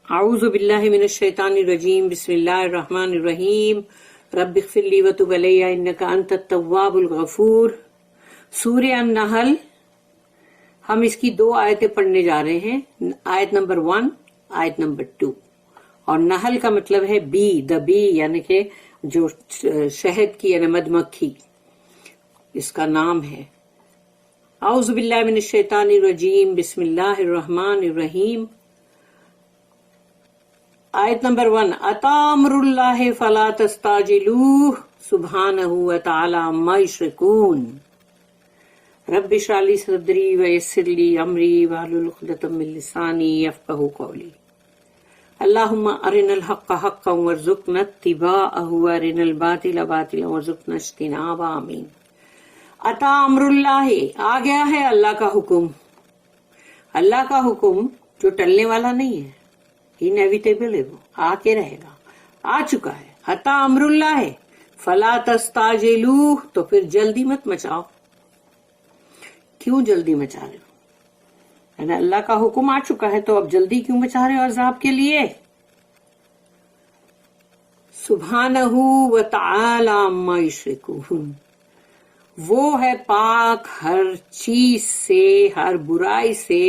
اعوذ باللہ من الشیطان الرجیم بسم اللہ الرحمن الرحیم رب اغفر لی وتب علی انک انت التواب الغفور۔ سورہ النحل، ہم اس کی 2 آیتیں پڑھنے جا رہے ہیں، آیت نمبر 1، آیت نمبر 2۔ اور نحل کا مطلب ہے بی، دا بی، یعنی کہ جو شہد کی یعنی مد مکھی، اس کا نام ہے۔ اعوذ باللہ من الشیطان الرجیم بسم اللہ الرحمن الرحیم۔ آیت نمبر 1، اتی امر اللہ فلا تستعجلوہ سبحانہ وتعالی عما یشرکون۔ رب اشرح لی صدری ویسر لی امری واحلل عقدۃ من لسانی یفقہوا قولی۔ اللہم ارنا الحق حقا وارزقنا اتباعہ وارنا الباطل باطلا وارزقنا اجتنابہ، آمین۔ اتی امر اللہ، آ گیا ہے اللہ کا حکم۔ اللہ کا حکم جو ٹلنے والا نہیں ہے، انیویٹیبل ہے، وہ آ کے رہے گا، آ چکا ہے۔ اتی امر اللہ فلا تستعجلوہ، تو پھر جلدی مت مچاؤ۔ کیوں جلدی مچا رہے ہو؟ یعنی اللہ کا حکم آ چکا ہے تو اب جلدی کیوں مچا رہے ہو عذاب کے لیے؟ سبحانہ وتعالی عما یشرکون، وہ ہے پاک ہر چیز سے، ہر برائی سے،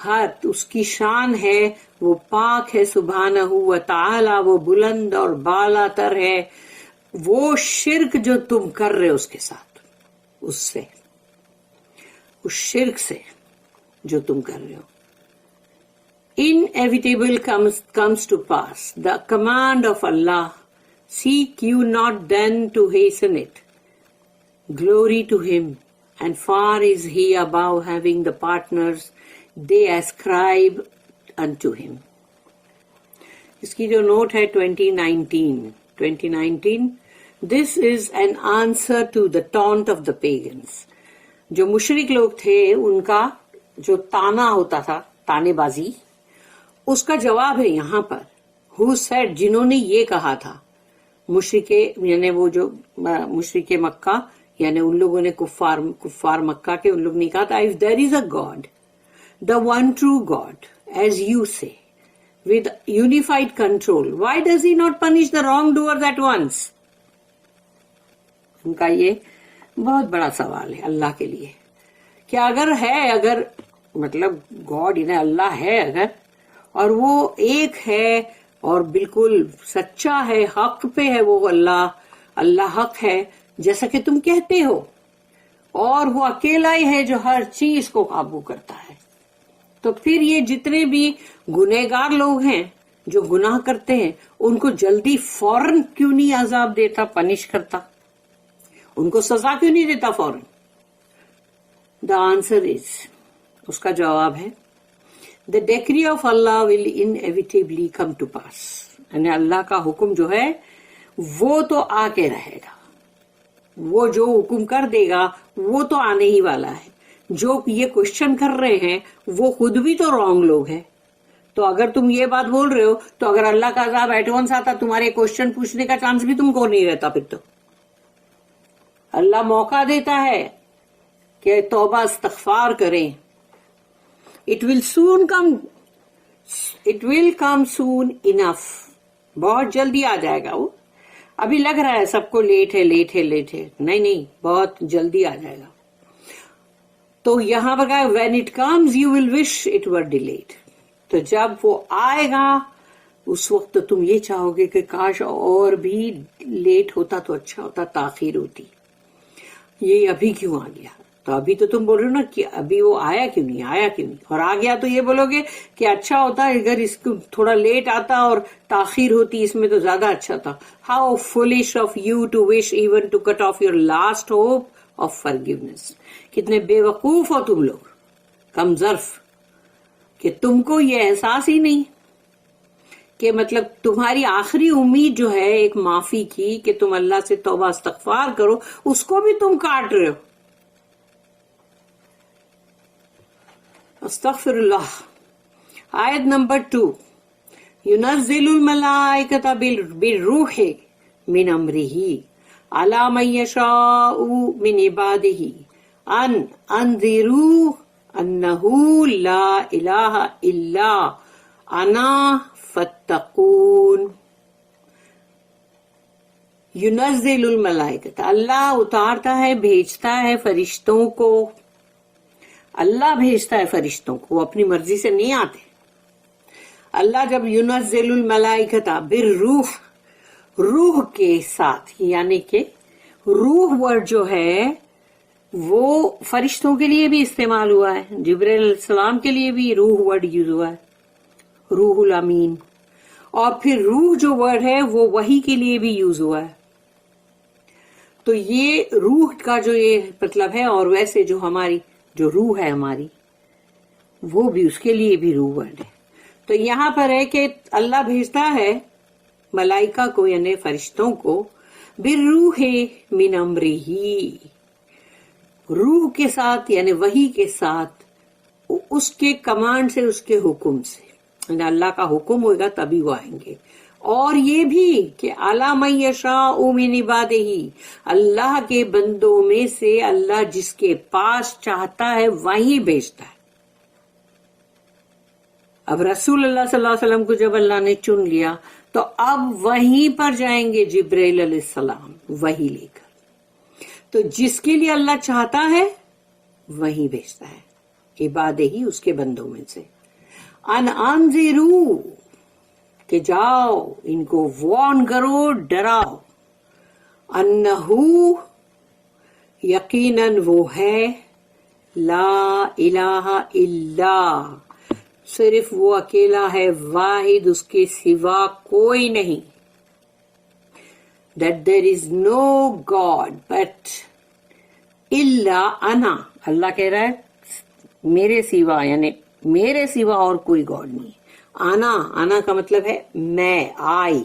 ہر اس کی شان ہے، وہ پاک ہے سبحانہ وتعالی، وہ بلند اور بالا تر ہے۔ وہ شرک جو تم کر رہے ہو اس کے ساتھ، اس سے، اس شرک سے جو تم کر رہے ہو۔ Inevitable comes to pass. The command of Allah, seek you not then to hasten it. Glory to him, and far is he above having the partners they ascribe unto him. اس کی جو نوٹ ہے 2019، this is an answer to the taunt of the pagans. جو مشرک لوگ تھے ان کا جو تانا ہوتا تھا، تانے بازی، اس کا جواب ہے یہاں پر۔ who said، جنہوں نے یہ کہا تھا، مشرک یعنی وہ جو مشرک مکہ، یعنی ان لوگوں نے کفار مکہ کے، ان لوگ نے کہا تھا if there is a God, the one true God, as you say, with unified control, why does he not punish the wrongdoers at once؟ ان کا یہ بہت بڑا سوال ہے اللہ کے لیے کہ اگر مطلب گاڈ یعنی اللہ ہے اگر، اور وہ ایک ہے اور بالکل سچا ہے، حق پہ ہے، وہ اللہ حق ہے جیسا کہ تم کہتے ہو، اور وہ اکیلا ہی ہے جو ہر چیز کو قابو کرتا ہے، تو پھر یہ جتنے بھی گنہگار لوگ ہیں جو گناہ کرتے ہیں ان کو جلدی فوراً کیوں نہیں عذاب دیتا، پنش کرتا، ان کو سزا کیوں نہیں دیتا فوراً؟ The answer is، اس کا جواب ہے The decree of Allah will inevitably come to pass، یعنی اللہ کا حکم جو ہے وہ تو آ کے رہے گا، وہ جو حکم کر دے گا وہ تو آنے ہی والا ہے۔ جو یہ کوشچن کر رہے ہیں وہ خود بھی تو رانگ لوگ ہیں، تو اگر تم یہ بات بول رہے ہو تو اگر اللہ کا عذاب ایٹ ونس آتا، تمہارے کوشچن پوچھنے کا چانس بھی تم کو نہیں رہتا، پھر تو اللہ موقع دیتا ہے کہ توبہ استغفار کریں۔ It will come soon enough، بہت جلدی آ جائے گا وہ۔ ابھی لگ رہا ہے سب کو لیٹ ہے، نہیں، بہت جلدی آ جائے گا۔ تو یہاں پر کہا when it comes you will wish it were delayed، تو جب وہ آئے گا اس وقت تو تم یہ چاہو گے کہ کاش اور بھی لیٹ ہوتا تو اچھا ہوتا، تاخیر ہوتی، یہ ابھی کیوں آ گیا؟ تو ابھی تو تم بول رہے ہو نا کہ ابھی وہ آیا کیوں نہیں، اور آ گیا تو یہ بولو گے کہ اچھا ہوتا اگر اس کو تھوڑا لیٹ آتا اور تاخیر ہوتی، اس میں تو زیادہ اچھا تھا۔ How foolish of you to wish even to cut off your last hope of forgiveness، کتنے بے وقوف ہو تم لوگ، کم ظرف، کہ تم کو یہ احساس ہی نہیں کہ مطلب تمہاری آخری امید جو ہے ایک معافی کی کہ تم اللہ سے توبہ استغفار کرو، اس کو بھی تم کاٹ رہے ہو۔ استغفر اللہ۔ آیت نمبر 2، ينزل الملائکۃ بالروح من امرہ علی من یشاء من عبادہ ان انذروا انہ لا الہ الا انا فاتقون ينزل الملائکۃ، اللہ اتارتا ہے، بھیجتا ہے فرشتوں کو. اللہ بھیجتا ہے فرشتوں کو، وہ اپنی مرضی سے نہیں آتے. اللہ جب ينزل الملائکۃ بالروح، روح کے ساتھ، یعنی کہ روح ورڈ جو ہے وہ فرشتوں کے لیے بھی استعمال ہوا ہے. جبرائیل علیہ السلام کے لیے بھی روح ورڈ یوز ہوا ہے، روح الامین. اور پھر روح جو ورڈ ہے وہ وحی کے لیے بھی یوز ہوا ہے. تو یہ روح کا جو یہ مطلب ہے، اور ویسے جو ہماری جو روح ہے ہماری، وہ بھی اس کے لیے بھی روح ورڈ ہے. تو یہاں پر ہے کہ اللہ بھیجتا ہے ملائکہ کو، یعنی فرشتوں کو، بالروح من امرہ، روح کے ساتھ یعنی وحی کے ساتھ، اس کے کمانڈ سے، اس کے حکم سے. یعنی اللہ کا حکم ہوگا تبھی وہ آئیں گے. اور یہ بھی کہ اعلیٰ من یشاء من عبادہ، اللہ کے بندوں میں سے اللہ جس کے پاس چاہتا ہے وہیں بھیجتا ہے. اب رسول اللہ صلی اللہ علیہ وسلم کو جب اللہ نے چن لیا تو اب وہیں پر جائیں گے جبرائیل علیہ السلام وہی لے کر. تو جس کے لیے اللہ چاہتا ہے وہیں بھیجتا ہے، عبادہ ہی، اس کے بندوں میں سے. ان انذروا، کہ جاؤ ان کو وارن کرو، ڈراؤ. انہو، یقیناً وہ ہے، لا الہ الا، صرف وہ اکیلا ہے، واحد، اس کے سوا کوئی نہیں. that there is no God but الا انا، اللہ کہہ رہا ہے میرے سوا، یعنی میرے سوا اور کوئی گاڈ نہیں. آنا کا مطلب ہے میں، آئی.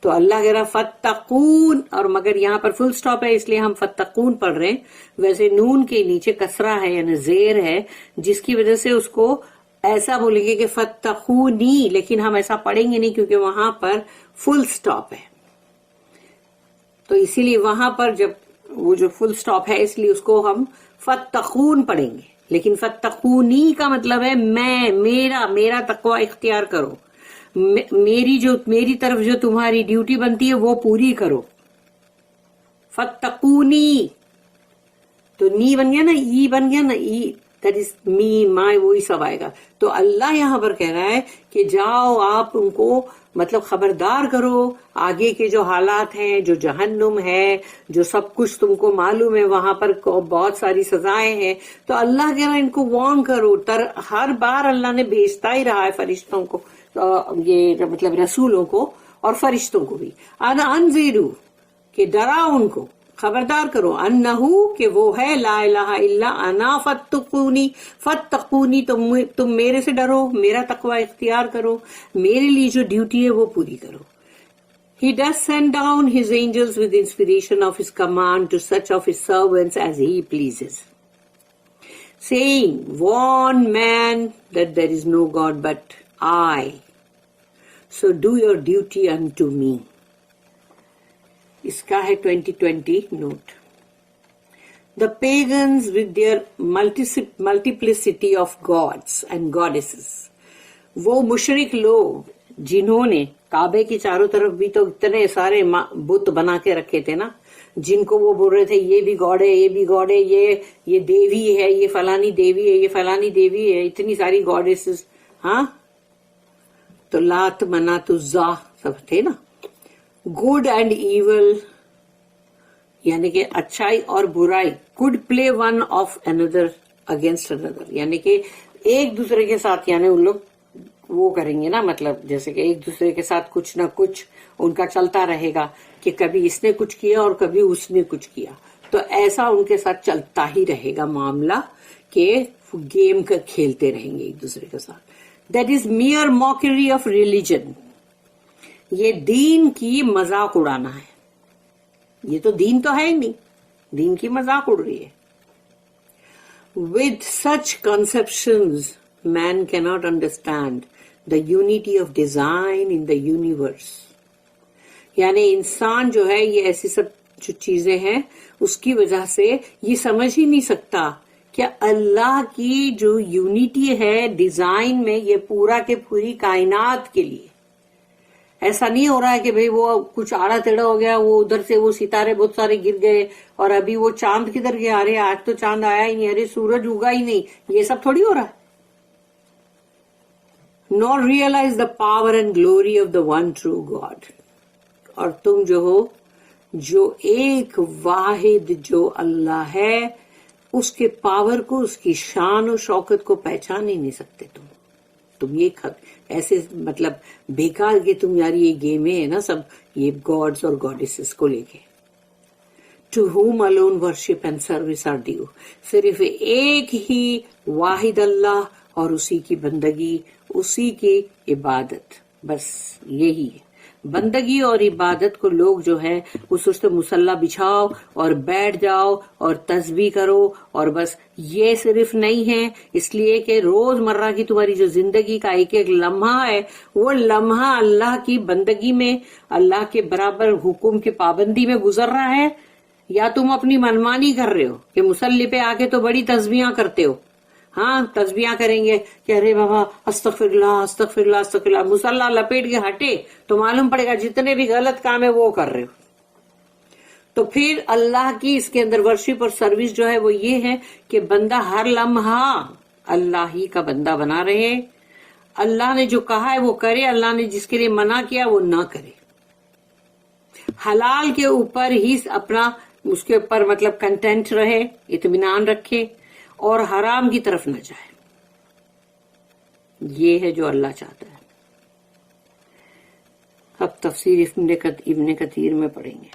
تو اللہ کہہ رہا فتقون، اور مگر یہاں پر فل سٹاپ ہے اس لیے ہم فتقون پڑھ رہے ہیں. ویسے نون کے نیچے کسرہ ہے یعنی زیر ہے، جس کی وجہ سے اس کو ایسا بولیں گے کہ فتقونی، لیکن ہم ایسا پڑھیں گے نہیں کیونکہ وہاں پر فل سٹاپ ہے. تو اسی لیے وہاں پر جب وہ جو فل سٹاپ ہے اس لیے اس کو ہم فتقون پڑھیں گے. لیکن فتقونی کا مطلب ہے میں، میرا تقوی اختیار کرو، میری طرف جو تمہاری ڈیوٹی بنتی ہے وہ پوری کرو. فتقونی، تو نی بن گیا نا، ای بن گیا نا، ای دیٹ از می، مائی، وہی سب آئے گا. تو اللہ یہاں پر کہہ رہا ہے کہ جاؤ آپ ان کو مطلب خبردار کرو آگے کے جو حالات ہیں، جو جہنم ہے، جو سب کچھ تم کو معلوم ہے، وہاں پر بہت ساری سزائیں ہیں. تو اللہ کہہ رہا ہے ان کو وارن کرو. ہر بار اللہ نے بھیجتا ہی رہا ہے فرشتوں کو، یہ مطلب رسولوں کو اور فرشتوں کو بھی. انذروا، کہ ڈراؤ ان کو، خبردار کرو. انہو، کہ وہ ہے، لا الہ الا انا فتقونی، تم میرے سے ڈرو، میرا تقوی اختیار کرو، میرے لیے جو ڈیوٹی ہے وہ پوری کرو. He does send down his angels with inspiration of his command to such of his servants as he pleases, saying, warn man that there is no God but I, so do your duty unto me. اس کا ہے 2020 note. The pagans with their multiplicity of gods and goddesses، وہ مشرک لوگ جنہوں نے کعبے کی چاروں طرف بھی تو اتنے سارے بت بنا کے رکھے تھے نا، جن کو وہ بول رہے تھے یہ بھی گاڈ ہے، یہ بھی گاڈ ہے، یہ دیوی ہے، یہ فلانی دیوی ہے، یہ فلانی دیوی ہے، اتنی ساری گاڈیسز. ہاں، تو لات، منات، عزا سب تھے نا. گڈ اینڈ ایول، یعنی کہ اچھائی اور برائی. could play one of another against another، یعنی کہ ایک دوسرے کے ساتھ، یعنی ان لوگ وہ کریں گے نا، مطلب جیسے کہ ایک دوسرے کے ساتھ کچھ نہ کچھ ان کا چلتا رہے گا کہ کبھی اس نے کچھ کیا اور کبھی اس نے کچھ کیا. تو ایسا ان کے ساتھ چلتا ہی رہے گا معاملہ کہ گیم کا کھیلتے رہیں گے ایک دوسرے کے ساتھ. That is mere mockery of religion، یہ دین کی مذاق اڑانا ہے. یہ تو دین تو ہے ہی نہیں، دین کی مذاق اڑ رہی ہے. With such conceptions man cannot understand the unity of design in the universe، یعنی انسان جو ہے یہ ایسی سب جو چیزیں ہیں اس کی وجہ سے یہ سمجھ ہی نہیں سکتا کہ اللہ کی جو یونٹی ہے ڈیزائن میں، یہ پورا کے پوری کائنات کے لیے. ایسا نہیں ہو رہا ہے کہ بھئی وہ کچھ آڑا ٹیڑھا ہو گیا، وہ ادھر سے وہ ستارے بہت سارے گر گئے اور ابھی وہ چاند کدھر گیا، ارے آج تو چاند آیا ہی نہیں، ارے سورج اگا ہی نہیں. یہ سب تھوڑی ہو رہا ہے. nor realize the power and glory of the one true God. اور تم جو ہو، جو ایک واحد جو اللہ ہے، اس کے پاور کو، اس کی شان و شوکت کو پہچان ہی نہیں سکتے تم یہ ایسے مطلب بیکار کے تمہاری یہ گیمیں ہیں نا سب، یہ گاڈز اور گاڈیسز کو لے کے. To whom alone worship and service are due. صرف ایک ہی واحد اللہ اور اسی کی بندگی، اسی کی عبادت، بس یہی ہے. بندگی اور عبادت کو لوگ جو ہے وہ سوچتے مصلی بچھاؤ اور بیٹھ جاؤ اور تسبیح کرو، اور بس یہ صرف نہیں ہے. اس لیے کہ روز مرہ کی تمہاری جو زندگی کا ایک ایک لمحہ ہے، وہ لمحہ اللہ کی بندگی میں، اللہ کے برابر حکم کی پابندی میں گزر رہا ہے، یا تم اپنی منمانی کر رہے ہو کہ مصلی پہ آ کے تو بڑی تسبیحاں کرتے ہو. ہاں تسبیحاں کریں گے کہ ارے بابا استغفر اللہ استغفر اللہ استغفر اللہ، مصلی لپیٹ کے ہٹے تو معلوم پڑے گا جتنے بھی غلط کام ہے وہ کر رہے ہو. تو پھر اللہ کی اس کے اندر ورشپ اور سروس جو ہے وہ یہ ہے کہ بندہ ہر لمحہ اللہ ہی کا بندہ بنا رہے. اللہ نے جو کہا ہے وہ کرے، اللہ نے جس کے لیے منع کیا وہ نہ کرے. حلال کے اوپر ہی اپنا اس کے اوپر مطلب کنٹینٹ رہے، اطمینان رکھے، اور حرام کی طرف نہ جائے. یہ ہے جو اللہ چاہتا ہے. اب تفسیر ابن کثیر میں پڑھیں گے.